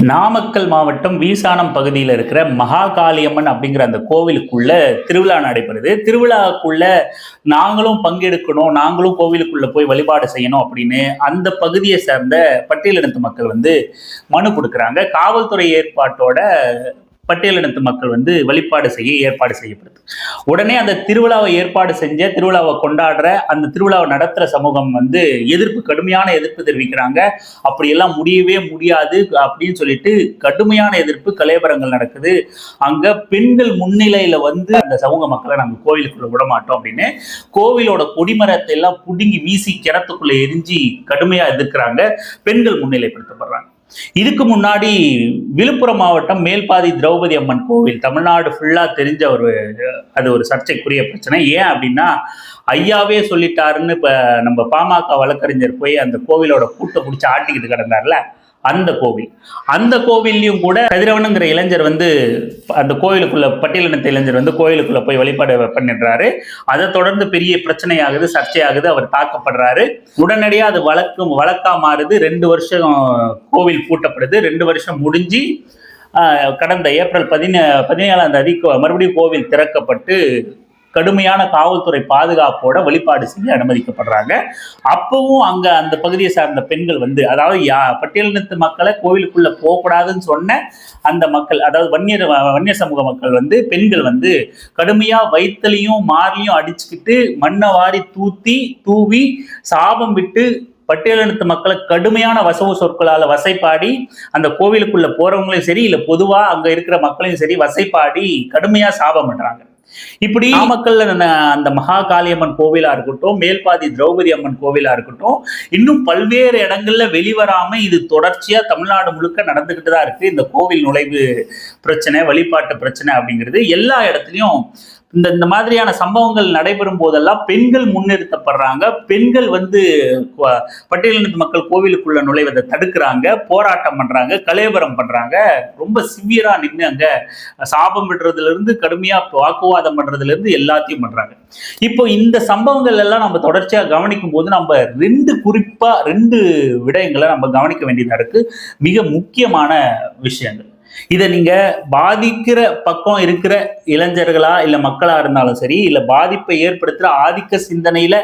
நாமக்கல் மாவட்டம் வீசானம் பகுதியில் இருக்கிற மகாகாளியம்மன் அப்படிங்கிற அந்த கோவிலுக்குள்ள திருவிழா நடைபெறுது. திருவிழாவுக்குள்ள நாங்களும் பங்கெடுக்கணும், நாங்களும் கோவிலுக்குள்ள போய் வழிபாடு செய்யணும் அப்படின்னு அந்த பகுதியை சேர்ந்த பட்டியலினத்து மக்கள் மனு கொடுக்குறாங்க. காவல்துறை ஏற்பாட்டோட பட்டியலினத்து மக்கள் வழிபாடு செய்ய ஏற்பாடு செய்யப்படுது. உடனே அந்த திருவிழாவை ஏற்பாடு செஞ்ச, திருவிழாவை கொண்டாடுற, அந்த திருவிழாவை நடத்துற சமூகம் கடுமையான எதிர்ப்பு தெரிவிக்கிறாங்க. அப்படியெல்லாம் முடியவே முடியாது அப்படின்னு சொல்லிட்டு கடுமையான எதிர்ப்பு, கலேபரங்கள் நடக்குது. அங்க பெண்கள் முன்னிலையில அந்த சமூக மக்களை நாங்க கோவிலுக்குள்ள விட மாட்டோம் அப்படின்னு கோவிலோட கொடிமரத்தை எல்லாம் புடுங்கி வீசி கிணத்துக்குள்ள எரிஞ்சி கடுமையா எதிர்க்கிறாங்க. பெண்கள் முன்னிலைப்படுத்தப்படுறாங்க. இதுக்கு முன்னாடி விழுப்புரம் மாவட்டம் மேல்பாதி திரௌபதி அம்மன் கோவில் தமிழ்நாடு ஃபுல்லா தெரிஞ்ச அது ஒரு சர்ச்சைக்குரிய பிரச்சனை. ஏன் அப்படின்னா, ஐயாவே சொல்லிட்டாருன்னு இப்ப நம்ம பாமக வழக்கறிஞர் போய் அந்த கோவிலோட கூட்டை பிடிச்சி ஆட்டிக்கிட்டு கிடந்தார்ல, அந்த கோவில்லையும் கூட கதிரவனுங்கிற இளைஞர் அந்த கோவிலுக்குள்ள, பட்டியலினத்த இளைஞர் கோவிலுக்குள்ள போய் வழிபாடு பண்ணிடுறாரு. அதை தொடர்ந்து பெரிய பிரச்சனையாகுது, சர்ச்சையாகுது, அவர் தாக்கப்படுறாரு. உடனடியாக அது வழக்கா மாறுது. 2 வருஷம் கோவில் பூட்டப்படுது. 2 வருஷம் முடிஞ்சு கடந்த ஏப்ரல் 17ஆம் தேதி மறுபடியும் கோவில் திறக்கப்பட்டு கடுமையான காவல்துறை பாதுகாப்போட வழிபாடு செய்ய அனுமதிக்கப்படுறாங்க. அப்பவும் அங்க அந்த பகுதியை சார்ந்த பெண்கள் அதாவது பட்டியலினத்து மக்களை கோவிலுக்குள்ள போகக்கூடாதுன்னு சொன்ன அந்த மக்கள், அதாவது வன்னியர் சமூக மக்கள் பெண்கள் கடுமையா வயிற்றுலையும் மார்லையும் அடிச்சுக்கிட்டு மண்ணை வாரி தூவி சாபம் விட்டு பட்டியலினத்து மக்களை கடுமையான வசவு சொற்களால வசைப்பாடி, அந்த கோவிலுக்குள்ள போறவங்களையும் சரி, இல்ல பொதுவா அங்க இருக்கிற மக்களையும் சரி வசைப்பாடி கடுமையா சாபம் பண்றாங்க. இப்படி நாமக்கல்ல அந்த மகாகாளியம்மன் கோவிலா இருக்கட்டும், மேல்பாதி திரௌபதி அம்மன் கோவிலா இருக்கட்டும், இன்னும் பல்வேறு இடங்கள்ல வெளிவராம இது தொடர்ச்சியா தமிழ்நாடு முழுக்க நடந்துகிட்டு தான் இருக்கு. இந்த கோவில் நுழைவு பிரச்சனை, வழிபாட்டு பிரச்சனை அப்படிங்கிறது எல்லா இடத்துலயும் இந்த மாதிரியான சம்பவங்கள் நடைபெறும் போதெல்லாம் பெண்கள் முன்னிறுத்தப்படுறாங்க. பெண்கள் பட்டியலினத்து மக்கள் கோவிலுக்குள்ள நுழைவதை தடுக்கிறாங்க, போராட்டம் பண்றாங்க, கலேபரம் பண்றாங்க. ரொம்ப சிவியரா நின்று அங்க சாபம் விடுறதுல இருந்து கடுமையா வாக்குவாதம் பண்றதுல இருந்து எல்லாத்தையும் பண்றாங்க. இப்போ இந்த சம்பவங்கள் எல்லாம் நம்ம தொடர்ச்சியா கவனிக்கும் போது நம்ம குறிப்பா 2 விடயங்களை நம்ம கவனிக்க வேண்டியதா இருக்கு. மிக முக்கியமான விஷயங்கள். இதை நீங்க பாதிக்கிற பக்கம் இருக்கிற இளைஞர்களா இல்ல மக்களா இருந்தாலும் சரி, இல்ல பாதிப்பை ஏற்படுத்துற ஆதிக்க சிந்தனையில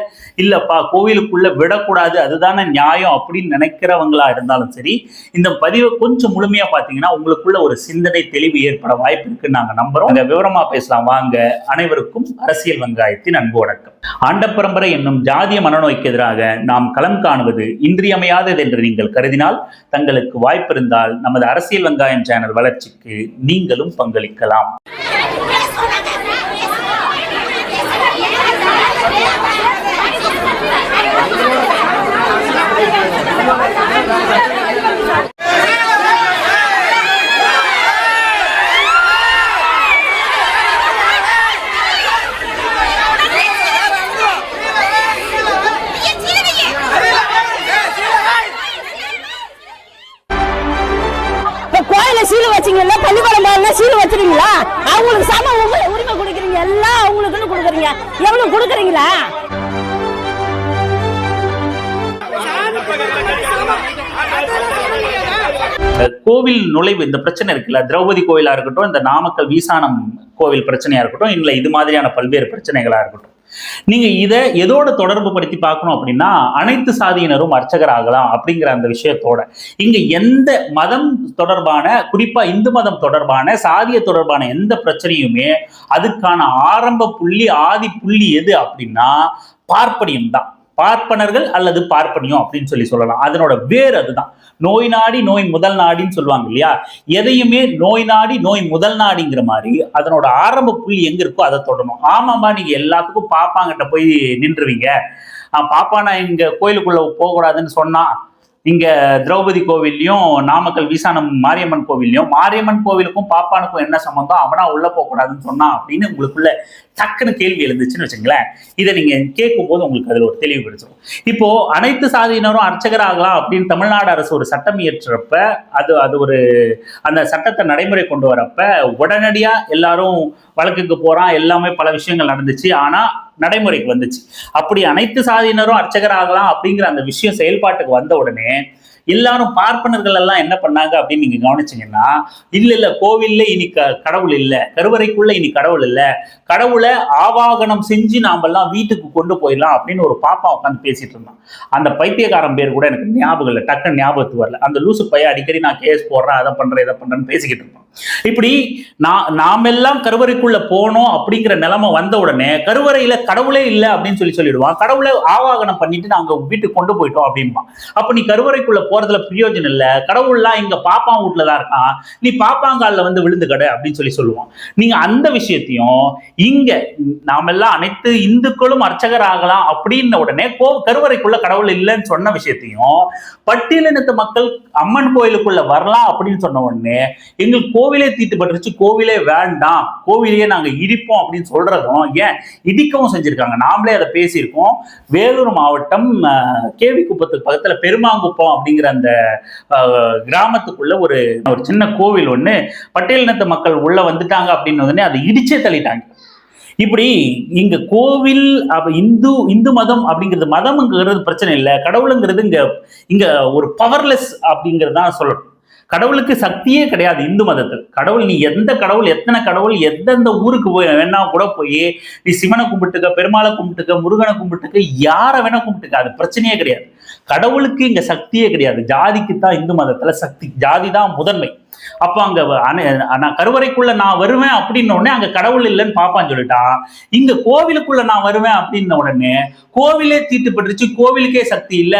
இல்லப்பா கோவிலுக்குள்ள விடக்கூடாது, அதுதானே நியாயம் அப்படின்னு நினைக்கிறவங்களா இருந்தாலும் சரி, இந்த பதிவை கொஞ்சம் முழுமையா பாத்தீங்கன்னா உங்களுக்குள்ள ஒரு சிந்தனை தெளிவு ஏற்பட வாய்ப்பு இருக்குன்னு நாங்க நம்புறோம். அந்த விவரமா பேசலாம் வாங்க. அனைவருக்கும் அரசியல் வெங்காயத்தின் அன்பு வணக்கம். ஆண்ட பரம்பரை என்னும் ஜாதிய மனநோய்க்கு எதிராக நாம் களம் காணுவது இன்றியமையாதது என்று நீங்கள் கருதினால், தங்களுக்கு வாய்ப்பு இருந்தால் நமது அரசியல் வெங்காயம் சேனல் வளர்ச்சிக்கு நீங்களும் பங்களிக்கலாம். சீல் வச்சீங்கன்னா பள்ளிக்கூடம் சீல் வச்சிருக்கீங்களா? அவங்களுக்கு சம உரிமை கொடுக்குறீங்க, எல்லாம் அவங்களுக்குன்னு கொடுக்குறீங்க. எவ்வளவு கொடுக்குறீங்களா? கோவில் நுழைவு இந்த பிரச்சனை இருக்குல்ல, திரௌபதி கோவிலா இருக்கட்டும், இந்த நாமக்கல் வீசானம் கோவில் பிரச்சனையா இருக்கட்டும், இல்ல இது மாதிரியான பல்வேறு பிரச்சனைகளா இருக்கட்டும், நீங்க இதை எதோட தொடர்பு படுத்தி பார்க்கணும் அப்படின்னா, அனைத்து சாதியினரும் அர்ச்சகர் ஆகலாம் அப்படிங்கிற அந்த விஷயத்தோட. இங்க எந்த மதம் தொடர்பான, குறிப்பா இந்து மதம் தொடர்பான, சாதிய தொடர்பான எந்த பிரச்சனையுமே அதுக்கான ஆரம்ப புள்ளி, ஆதி புள்ளி எது அப்படின்னா பார்ப்பனியம் தான். பார்ப்பனர்கள் அல்லது பார்ப்பனியம் அப்படின்னு சொல்லலாம். அதனோட வேர் அதுதான். நோய் நாடி நோய் முதல் நாடின்னு சொல்லுவாங்க இல்லையா? எதையுமே நோய் நாடி நோய் முதல் நாடிங்கிற மாதிரி அதனோட ஆரம்ப புள்ளி எங்க இருக்கோ அதை தொடணும். ஆமாம்பா, நீங்க எல்லாத்துக்கும் பாப்பாங்கிட்ட போய் நின்றுவீங்க. பாப்பானா இங்க கோயிலுக்குள்ள போகக்கூடாதுன்னு சொன்னா, இங்க திரௌபதி கோவில்லையும் நாமக்கல் வீசானம் மாரியம்மன் கோவில்லையும், மாரியம்மன் கோவிலுக்கும் பாப்பானுக்கும் என்ன சம்பந்தம், அவனா உள்ள போக கூடாதுன்னு சொன்னா அப்படின்னு உங்களுக்குள்ள டக்குன்னு கேள்வி எழுந்துச்சுன்னு வச்சுங்களேன். இதை நீங்க கேட்கும் போது உங்களுக்கு அதுல ஒரு தெளிவு கிடைச்சிடும். இப்போ அனைத்து சாதியினரும் அர்ச்சகர் ஆகலாம் அப்படின்னு தமிழ்நாடு அரசு ஒரு சட்டம் இயற்றப்ப, அது ஒரு அந்த சட்டத்தை நடைமுறை கொண்டு வரப்ப உடனடியா எல்லாரும் வழக்குக்கு போறான், எல்லாமே பல விஷயங்கள் நடந்துச்சு. ஆனா நடைமுறைக்கு வந்துச்சு. அப்படி அனைத்து சாதியினரும் அர்ச்சகர் ஆகலாம் அப்படிங்கிற அந்த விஷயம் செயல்பாட்டுக்கு வந்த உடனே எல்லாரும் பார்ப்பனர்கள் எல்லாம் என்ன பண்ணாங்க அப்படின்னு நீங்க கவனிச்சீங்கன்னா, இல்ல கோவில்ல இனி கடவுள் இல்ல, கருவறைக்குள்ள இனி கடவுள் இல்ல, கடவுளை ஆவாகனம் செஞ்சு நாமெல்லாம் வீட்டுக்கு கொண்டு போயிடலாம் அப்படின்னு ஒரு பாப்பா உட்காந்து பேசிட்டு இருந்தான். அந்த பைத்தியக்காரன் பேர் கூட எனக்கு ஞாபகம் இல்லை, டக்குன்னு ஞாபகத்துக்கு வரல. அந்த லூசு பையன் அடிக்கடி நான் கேஸ் போடுறேன், அதை பண்றேன் இதை பண்றேன்னு பேசிக்கிட்டு இருப்பான். இப்படி நாமெல்லாம் கருவறைக்குள்ள போனோம் அப்படிங்கிற நிலைமை வந்த உடனே கருவறையில கடவுளே இல்லை அப்படின்னு சொல்லிடுவான். கடவுளை ஆவாகனம் பண்ணிட்டு நாங்க வீட்டுக்கு கொண்டு போயிட்டோம் அப்படின்பான். அப்ப நீ கருவறைக்குள்ள போறதுல பிரயோஜனம் இல்லை, கடவுள்லாம் இங்க பாப்பா வீட்டுலதான் இருக்கான், நீ பாப்பாங்கால வந்து விழுந்து கடை அப்படின்னு சொல்லுவான். நீங்க அந்த விஷயத்தையும் இங்க நாமெல்லாம் அனைத்து இந்துக்களும் அர்ச்சகர் ஆகலாம் அப்படின்ன உடனே கருவறைக்குள்ள கடவுள் இல்லைன்னு சொன்ன விஷயத்தையும் பட்டியலினத்து மக்கள் அம்மன் கோயிலுக்குள்ள வரலாம் அப்படின்னு சொன்ன உடனே எங்களுக்கு கோவிலே தீட்டுப்பட்டுருச்சு, கோவிலே வேண்டாம், கோவிலையே நாங்க இடிப்போம் அப்படின்னு சொல்றதும் ஏன் இடிக்கவும் செஞ்சிருக்காங்க. நாமளே அதை பேசியிருக்கோம். வேலூர் மாவட்டம் கேவி குப்பத்துக்கு பக்கத்துல பெருமாங்குப்பம் அப்படிங்கிற அந்த கிராமத்துக்குள்ள ஒரு சின்ன கோவில் ஒண்ணு பட்டியலினத்து மக்கள் உள்ள வந்துட்டாங்க அப்படின்னு உடனே அதை இடிச்சே தள்ளிட்டாங்க. இப்படி இங்க கோவில் இந்து மதம் அப்படிங்கிறது, மதம்ங்கிறது பிரச்சனை இல்லை, கடவுளுங்கிறது இங்க ஒரு பவர்லெஸ் அப்படிங்கிறது தான் சொல்லணும். கடவுளுக்கு சக்தியே கிடையாது இந்து மதத்தில். கடவுள் நீ எந்த கடவுள், எத்தனை கடவுள், எந்தெந்த ஊருக்கு வேணா கூட போய் நீ சிவனை கும்பிட்டுக்க, பெருமாளை கும்பிட்டுக்க, முருகனை கும்பிட்டுக்க, யாரை வேணா கும்பிட்டுக்க, அது பிரச்சனையே கிடையாது. கடவுளுக்கு இங்க சக்தியே கிடையாது. ஜாதிக்கு தான் இந்து மதத்துல சக்தி, ஜாதி தான் முதன்மை. அப்ப அங்க நான் கருவறைக்குள்ள நான் வருவேன் அப்படின்ன உடனே அங்க கடவுள் இல்லைன்னு பாப்பான்னு சொல்லிட்டான். இங்க கோவிலுக்குள்ள நான் வருவேன் அப்படின்ன உடனே கோவிலே தீட்டுப்பட்டுருச்சு, கோவிலுக்கே சக்தி இல்லை,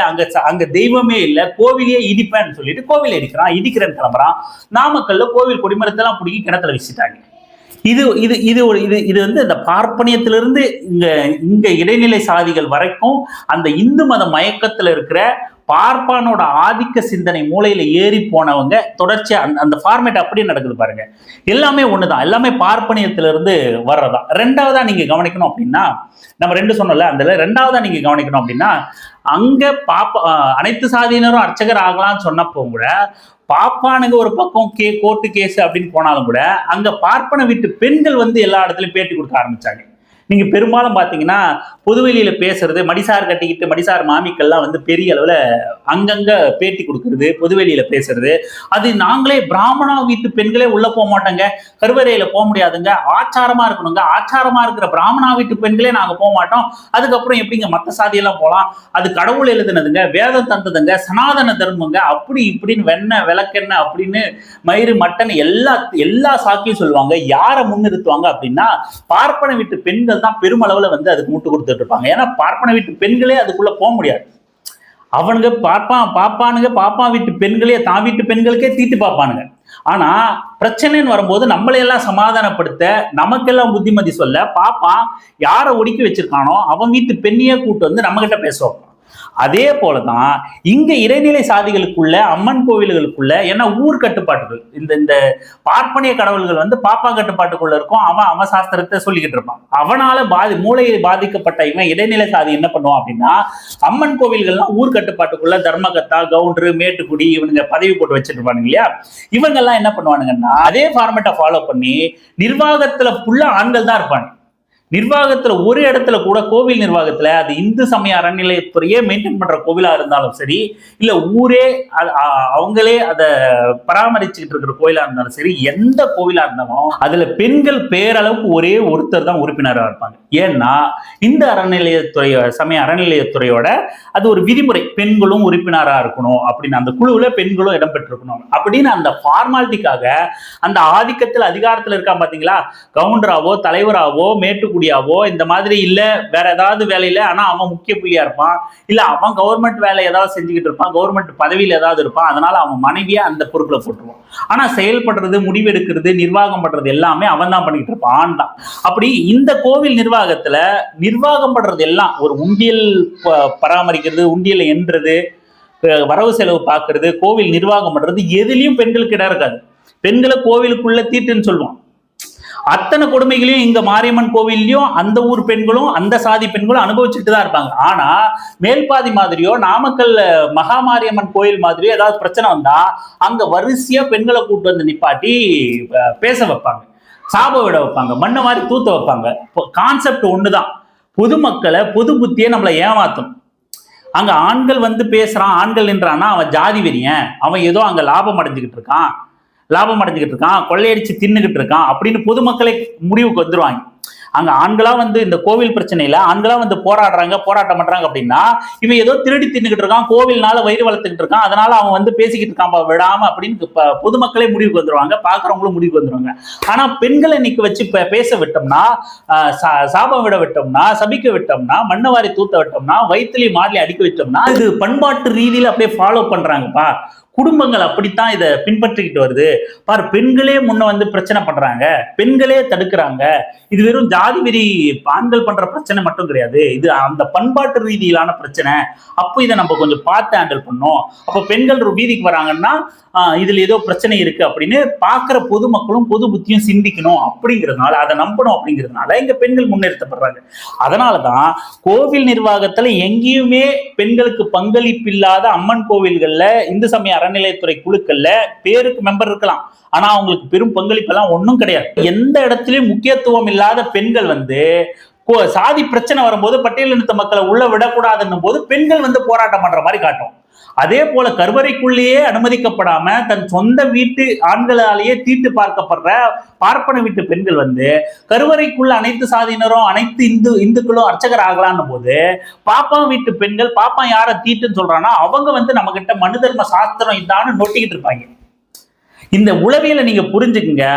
அங்க தெய்வமே இல்லை, கோவிலே இடிப்பேன்னு சொல்லிட்டு கோவில் இடிக்கிறான், இடிக்கிறேன்னு கிளம்புறான். நாமக்கல்ல கோவில் கொடிமரத்தெல்லாம் பிடிக்கி கிணத்துல வச்சுட்டாங்க. இது இது இது இது இது வந்து இந்த பார்ப்பனியத்திலிருந்து இங்க இடைநிலை சாதிகள் வரைக்கும் அந்த இந்து மத மயக்கத்துல இருக்கிற பார்ப்பானோட ஆதிக்க சிந்தனை மூளையில ஏறி போனவங்க தொடர்ச்சியா அந்த ஃபார்மேட் அப்படியே நடக்குது பாருங்க. எல்லாமே ஒண்ணுதான், எல்லாமே பார்ப்பனியத்திலிருந்து வர்றதா. ரெண்டாவதா நீங்க கவனிக்கணும் அப்படின்னா, நம்ம ரெண்டு சொன்னோம்ல, அந்த ரெண்டாவதா நீங்க கவனிக்கணும் அப்படின்னா, அங்க அனைத்து சாதியினரும் அர்ச்சகர் ஆகலாம்னு சொன்னப்போ கூட பாப்பானுங்க ஒரு பக்கம் கோர்ட்டு கேஸ் அப்படின்னு போனாலும் கூட அங்க பார்ப்பன வீட்டு பெண்கள் வந்து எல்லா இடத்துலயும் பேட்டி கொடுக்க ஆரம்பிச்சாங்க. நீங்க பெரும்பாலும் பாத்தீங்கன்னா பொதுவெளியில பேசுறது, மடிசார் கட்டிக்கிட்டு மடிசார் மாமிக்கெல்லாம் வந்து பெரிய அளவுல அங்கங்க பேட்டி கொடுக்கறது, பொதுவெளியில பேசுறது. அது நாங்களே பிராமணா வீட்டு பெண்களே உள்ள போக மாட்டோங்க, கருவறையில போக முடியாதுங்க, ஆச்சாரமா இருக்கணுங்க, ஆச்சாரமா இருக்கிற பிராமணா வீட்டு பெண்களே நாங்க போக மாட்டோம், அதுக்கப்புறம் எப்படிங்க மத்த சாதியெல்லாம் போகலாம், அது கடவுள் எழுதுனதுங்க, வேதம் தந்ததுங்க, சனாதன தர்மங்க, அப்படி இப்படின்னு வெண்ணெய் விளக்கெண்ணெய் அப்படின்னு மயிறு மட்டன் எல்லா சாக்கியும் சொல்லுவாங்க. யாரை முன்னிறுத்துவாங்க அப்படின்னா பார்ப்பன வீட்டு பெண்கள் தான் பெருமளவுல வந்து அதுக்கு முட்டு கொடுத்துட்டு இருப்பாங்க. ஏன்னா பார்ப்பன வீட்டு பெண்களே அதுக்குள்ள போக முடியாது. அவனுங்க பாப்பானுங்க பாப்பா வீட்டு பெண்களே தான் வீட்டு பெண்களுக்கே தீட்டு பார்ப்பானுங்க. ஆனா பிரச்சனைன்னு வரும்போது நம்மளையெல்லாம் சமாதானப்படுத்த, நமக்கெல்லாம் புத்திமதி சொல்ல பாப்பா யாரை ஒடுக்கி வச்சிருக்கானோ அவன் வீட்டு பெண்ணையே கூட்டு வந்து நம்ம கிட்ட பேசுவோம். அதே போலதான் இங்க இடைநிலை சாதிகளுக்குள்ள அம்மன் கோவில்களுக்குள்ள என்ன ஊர் கட்டுப்பாட்டுகள், இந்த பார்ப்பனிய கடவுள்கள் வந்து பாப்பா கட்டுப்பாட்டுக்குள்ள இருக்கும். அவன் சாஸ்திரத்தை சொல்லிக்கிட்டு இருப்பான். அவனால மூளையை பாதிக்கப்பட்ட இவன் இடைநிலை சாதி என்ன பண்ணுவான் அப்படின்னா, அம்மன் கோவில்கள்லாம் ஊர் கட்டுப்பாட்டுக்குள்ள தர்மகத்தா, கவுண்டரு, மேட்டுக்குடி இவனுங்க பதவி போட்டு வச்சுட்டு இருப்பானுங்க இல்லையா, இவங்க எல்லாம் என்ன பண்ணுவானுங்கன்னா அதே ஃபார்மேட்டை ஃபாலோ பண்ணி நிர்வாகத்துல ஃபுல்லா ஆண்கள் தான் இருப்பாங்க. நிர்வாகத்துல ஒரு இடத்துல கூட, கோவில் நிர்வாகத்துல அது இந்து சமய அறநிலையத்துறையே மெயின்டைன் பண்ற கோவிலா இருந்தாலும் சரி, இல்ல ஊரே அவங்களே அதை பராமரிச்சுக்கிட்டு இருக்கிற கோயிலா இருந்தாலும் சரி, எந்த கோவிலா இருந்தாலும் அதுல பெண்கள் பேரளவுக்கு ஒரே ஒருத்தர் தான் உறுப்பினராக இருப்பாங்க. ஏன்னா இந்த சமய அறநிலையத்துறையோட அது ஒரு விதிமுறை, பெண்களும் உறுப்பினராக இருக்கணும் அப்படின்னு, அந்த குழுவுல பெண்களும் இடம்பெற்றிருக்கணும் அப்படின்னு அந்த ஃபார்மாலிட்டிக்காக அந்த ஆதிக்கத்தில் அதிகாரத்தில் இருக்கா பாத்தீங்களா, கவுண்டராவோ தலைவராவோ மேட்டுக்குடியாவோ இந்த மாதிரி இல்ல வேற ஏதாவது வேலையில, ஆனா அவன் முக்கிய புள்ளியா இருப்பான், இல்ல அவன் கவர்மெண்ட் வேலை ஏதாவது செஞ்சுக்கிட்டு இருப்பான், கவர்மெண்ட் பதவியில் ஏதாவது இருப்பான், அதனால அவன் மனைவியா அந்த பொறுப்புல போட்டுருவான். ஆனா செயல்படுறது, முடிவெடுக்கிறது, நிர்வாகம் பண்றது எல்லாமே அவன் தான் பண்ணிட்டு இருப்பான், ஆண் தான். அப்படி இந்த கோவில் நிர்வாகத்துல நிர்வாகம் பண்றது எல்லாம், ஒரு உண்டியல் பராமரிக்கிறது, உண்டியல் என்றது, வரவு செலவு பார்க்கறது, கோவில் நிர்வாகம் பண்றது, எதுலயும் பெண்களுக்கு இடம் இருக்காது. பெண்களை கோவிலுக்குள்ள தீட்டுன்னு சொல்லுவான். அத்தனை கொடுமைகளையும் இங்க மாரியம்மன் கோவில்லையும் அந்த ஊர் பெண்களும் அந்த சாதி பெண்களும் அனுபவிச்சுட்டு தான் இருப்பாங்க. ஆனா மேல்பாதி மாதிரியோ நாமக்கல் மகா மாரியம்மன் கோயில் மாதிரியோ ஏதாவது பிரச்சனை வந்தா அங்க வரிசையா பெண்களை கூட்டு வந்து நிப்பாட்டி பேச வைப்பாங்க, சாப விட வைப்பாங்க, மண்ணை மாதிரி தூத்த வைப்பாங்க. கான்செப்ட் ஒண்ணுதான், பொதுமக்களை பொது புத்தியை நம்மளை ஏமாத்தும். அங்க ஆண்கள் வந்து பேசுறான், ஆண்கள் நின்றான்னா அவன் ஜாதி வெறியன், அவன் ஏதோ அங்க லாபம் அடைஞ்சுக்கிட்டு இருக்கான், கொள்ளையடிச்சு தின்னுகிட்டு இருக்கான் அப்படின்னு பொதுமக்களை முடிவுக்கு வந்துருவாங்க. அங்க ஆண்களா வந்து இந்த கோவில் பிரச்சனையில ஆண்களா வந்து போராட்டம் பண்றாங்க அப்படின்னா இவன் ஏதோ திருடி தின்னுகிட்டு இருக்கான், கோவில்னால வயிறு வளர்த்துக்கிட்டு இருக்கான், அதனால அவன் வந்து பேசிக்கிட்டு இருக்கான் விடாம அப்படின்னு பொதுமக்களே முடிவுக்கு வந்துருவாங்க, பாக்குறவங்களும் முடிவுக்கு வந்துருவாங்க. ஆனா பெண்களை இன்னைக்கு வச்சு பேச விட்டோம்னா, சாபம் விட விட்டோம்னா, சபிக்க விட்டோம்னா, மண்ணவாரி தூத்த விட்டோம்னா, வயிற்றுலி மாறலி அடிக்க விட்டோம்னா இது பண்பாட்டு ரீதியில அப்படியே ஃபாலோ பண்றாங்கப்பா. குடும்பங்கள் அப்படித்தான் இதை பின்பற்றிக்கிட்டு வருது பாரு. பெண்களே முன்ன வந்து பிரச்சனை பண்றாங்க, பெண்களே தடுக்கிறாங்க. இது வெறும் ஜாதி வெறி ஆண்கள் பண்ற பிரச்சனை மட்டும் கிடையாது, இது அந்த பண்பாட்டு ரீதியிலான பிரச்சனை. அப்போ இதை நம்ம கொஞ்சம் பார்த்து ஹேண்டில் பண்ணோம். அப்போ பெண்கள் வீதிக்கு வராங்கன்னா இதுல ஏதோ பிரச்சனை இருக்கு அப்படின்னு பாக்குற பொதுமக்களும் பொது புத்தியும் சிந்திக்கணும் அப்படிங்கிறதுனால, அதை நம்பணும் அப்படிங்கிறதுனால இங்க பெண்கள் முன்னிறுத்தப்படுறாங்க. அதனாலதான் கோவில் நிர்வாகத்துல எங்கேயுமே பெண்களுக்கு பங்களிப்பு இல்லாத அம்மன் கோவில்கள்ல இந்து சமய அறநிலையத்துறை குழுக்கள்ல பேருக்கு மெம்பர் இருக்கலாம், ஆனா அவங்களுக்கு பெரும் பங்களிப்பு எல்லாம் ஒன்றும் கிடையாது. எந்த இடத்துலயும் முக்கியத்துவம் இல்லாத பெண்கள் வந்து சாதி பிரச்சனை வரும்போது பட்டியலினத்த மக்களை உள்ள விடக்கூடாதுன்னும் போது பெண்கள் வந்து போராட்டம் பண்ற மாதிரி காட்டும். அதே போல கருவறைக்குள்ளேயே அனுமதிக்கப்படாம தன் சொந்த வீட்டு ஆண்களாலேயே தீட்டு பார்க்கப்படுற பார்ப்பன வீட்டு பெண்கள் வந்து கருவறைக்குள்ள அனைத்து சாதியினரும் அனைத்து இந்துக்களும் அர்ச்சகர் ஆகலான்னு போது பாப்பா வீட்டு பெண்கள் பாப்பா யார தீட்டுன்னு சொல்றான்னா அவங்க வந்து நம்ம கிட்ட மனு தர்ம சாஸ்திரம் இதான்னு நொட்டிக்கிட்டு இருப்பாங்க. இந்த உளவியலை நீங்க புரிஞ்சுக்குங்க.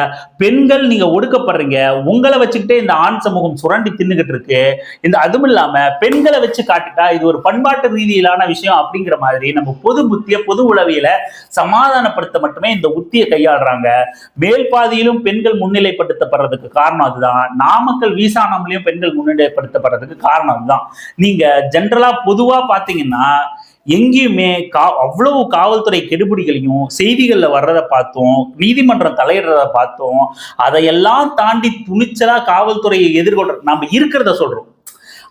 பெண்கள் நீங்க ஒடுக்கப்படுறீங்க, உங்களை வச்சுக்கிட்டே இந்த ஆண் சமூகம் சுரண்டி தின்னுகிட்டு இருக்கு. இந்த அதுவும் இல்லாம பெண்களை வச்சு காட்டுட்டா இது ஒரு பண்பாட்டு ரீதியிலான விஷயம் அப்படிங்கிற மாதிரி நம்ம பொது புத்திய பொது உளவியலை சமாதானப்படுத்த மட்டுமே இந்த உத்தியை கையாளுறாங்க. மேல் பாதியிலும் பெண்கள் முன்னிலைப்படுத்தப்படுறதுக்கு காரணம் அதுதான். நாமக்கல் வீசாணம்லயும் பெண்கள் முன்னிலைப்படுத்தப்படுறதுக்கு காரணம் அதுதான். நீங்க ஜென்ரலா பொதுவா பாத்தீங்கன்னா எங்கேயுமே அவ்வளவு காவல்துறை கெடுபிடிகளையும் செய்திகள்ல வர்றதை பார்த்தோம், நீதிமன்றம் தலையிடுறத பார்த்தோம். அதையெல்லாம் தாண்டி துணிச்சலா காவல்துறையை எதிர்கொள்ற நம்ம இருக்கிறத சொல்றோம்.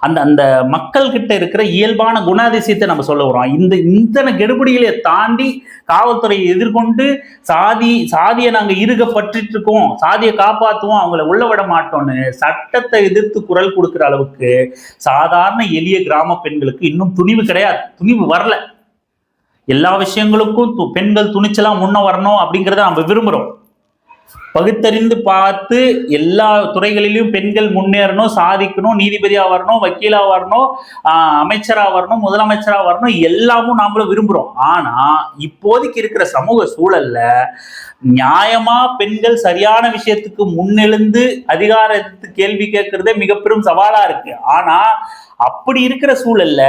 அந்த அந்த மக்கள் கிட்ட இருக்கிற இயல்பான குணாதிசயத்தை நம்ம சொல்ல வரோம். இந்த கெடுபிடிகளை தாண்டி காவல்துறையை எதிர்கொண்டு சாதியை நாங்க பற்றிட்டு இருக்கோம், சாதியை காப்பாற்றுவோம், அவங்கள உள்ள விட மாட்டோம்னு சட்டத்தை எதிர்த்து குரல் கொடுக்கிற அளவுக்கு சாதாரண எளிய கிராம பெண்களுக்கு இன்னும் துணிவு கிடையாது, துணிவு வரல. எல்லா விஷயங்களுக்கும் பெண்கள் துணிச்சலா முன்ன வரணும் அப்படிங்கிறத நம்ம விரும்புறோம். பகுத்தறிந்து பார்த்து எல்லா துறைகளிலும் பெண்கள் முன்னேறணும், சாதிக்கணும், நீதிபதியா வரணும், வக்கீலா வரணும், அமைச்சரா வரணும், முதலமைச்சரா வரணும், எல்லாமும் நாமளும் விரும்புறோம். ஆனா இப்போதைக்கு இருக்கிற சமூக சூழல்ல நியாயமா பெண்கள் சரியான விஷயத்துக்கு முன்னெழுந்து அதிகாரத்து கேள்வி கேட்கறதே மிக பெரும் சவாலா இருக்கு. ஆனா அப்படி இருக்கிற சூழல்ல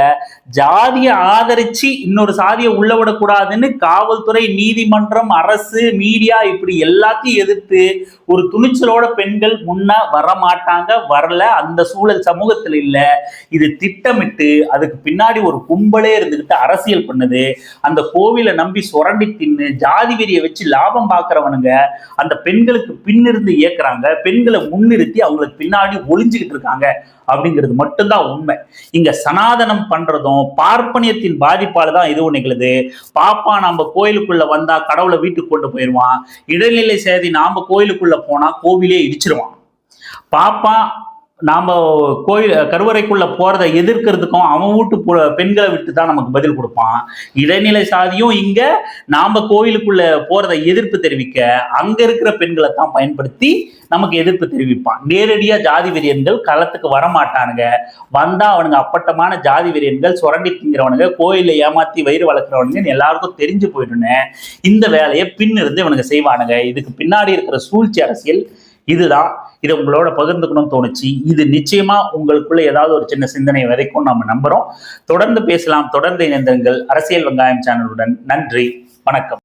ஜாதியை ஆதரிச்சு இன்னொரு சாதியை உள்ள விடக்கூடாதுன்னு காவல்துறை, நீதிமன்றம், அரசு, மீடியா இப்படி எல்லாத்தையும் எதிர்த்து ஒரு துணிச்சலோட பெண்கள் முன்ன வரமாட்டாங்க, வரல. அந்த சூழல் சமூகத்துல இல்ல. இது திட்டமிட்டு அதுக்கு பின்னாடி ஒரு கும்பலே இருந்துகிட்டு அரசியல் பண்ணுது. அந்த கோவிலை நம்பி சுரண்டி தின்னு ஜாதி வெறியை வச்சு லாபம் பார்க்கறவனுங்க அந்த பெண்களுக்கு பின்னிருந்து இயக்குறாங்க, பெண்களை முன்னிறுத்தி அவங்களுக்கு பின்னாடி ஒளிஞ்சுக்கிட்டு இருக்காங்க அப்படிங்கிறது மட்டும்தான் உண்மை. இங்க சனாதனம் பண்றதும் பார்ப்பனியத்தின் பாதிப்பால தான் இதுவும் நிகழுது. பாப்பா நம்ம கோயிலுக்குள்ள வந்தா கடவுளை வீட்டுக்கு கொண்டு போயிடுவான், இடைநிலை சேதி நாம கோயிலுக்குள்ள போனா கோவிலே இடிச்சிருவான். பாப்பா நாம கோயில் கருவறைக்குள்ள போறதை எதிர்க்கிறதுக்கும் அவன் வீட்டு பெண்களை விட்டு தான் நமக்கு பதில் கொடுப்பான். இடைநிலை சாதியும் இங்க நாம கோயிலுக்குள்ள போறதை எதிர்ப்பு தெரிவிக்க அங்க இருக்கிற பெண்களை தான் பயன்படுத்தி நமக்கு எதிர்ப்பு தெரிவிப்பான். நேரடியா ஜாதி வெறியன்கள் களத்துக்கு வரமாட்டானுங்க. வந்தா அவனுங்க அப்பட்டமான ஜாதி வெறியன்கள், சுரண்டி திங்கிறவனுங்க, கோயில ஏமாத்தி வயிறு வளர்க்குறவனுங்க எல்லாருக்கும் தெரிஞ்சு போயிடுன்னு இந்த வேலையை பின்னிருந்து இவனுங்க செய்வானுங்க. இதுக்கு பின்னாடி இருக்கிற சூழ்ச்சி அரசியல் இதுதான். இதை உங்களோட பகிர்ந்துக்கணும்னு தோணுச்சு. இது நிச்சயமா உங்களுக்குள்ள ஏதாவது ஒரு சின்ன சிந்தனை விதைக்கும் நம்ம நம்புறோம். தொடர்ந்து பேசலாம், தொடர்ந்து இணைந்திருங்கள் அரசியல் வெங்காயம் சேனலுடன். நன்றி, வணக்கம்.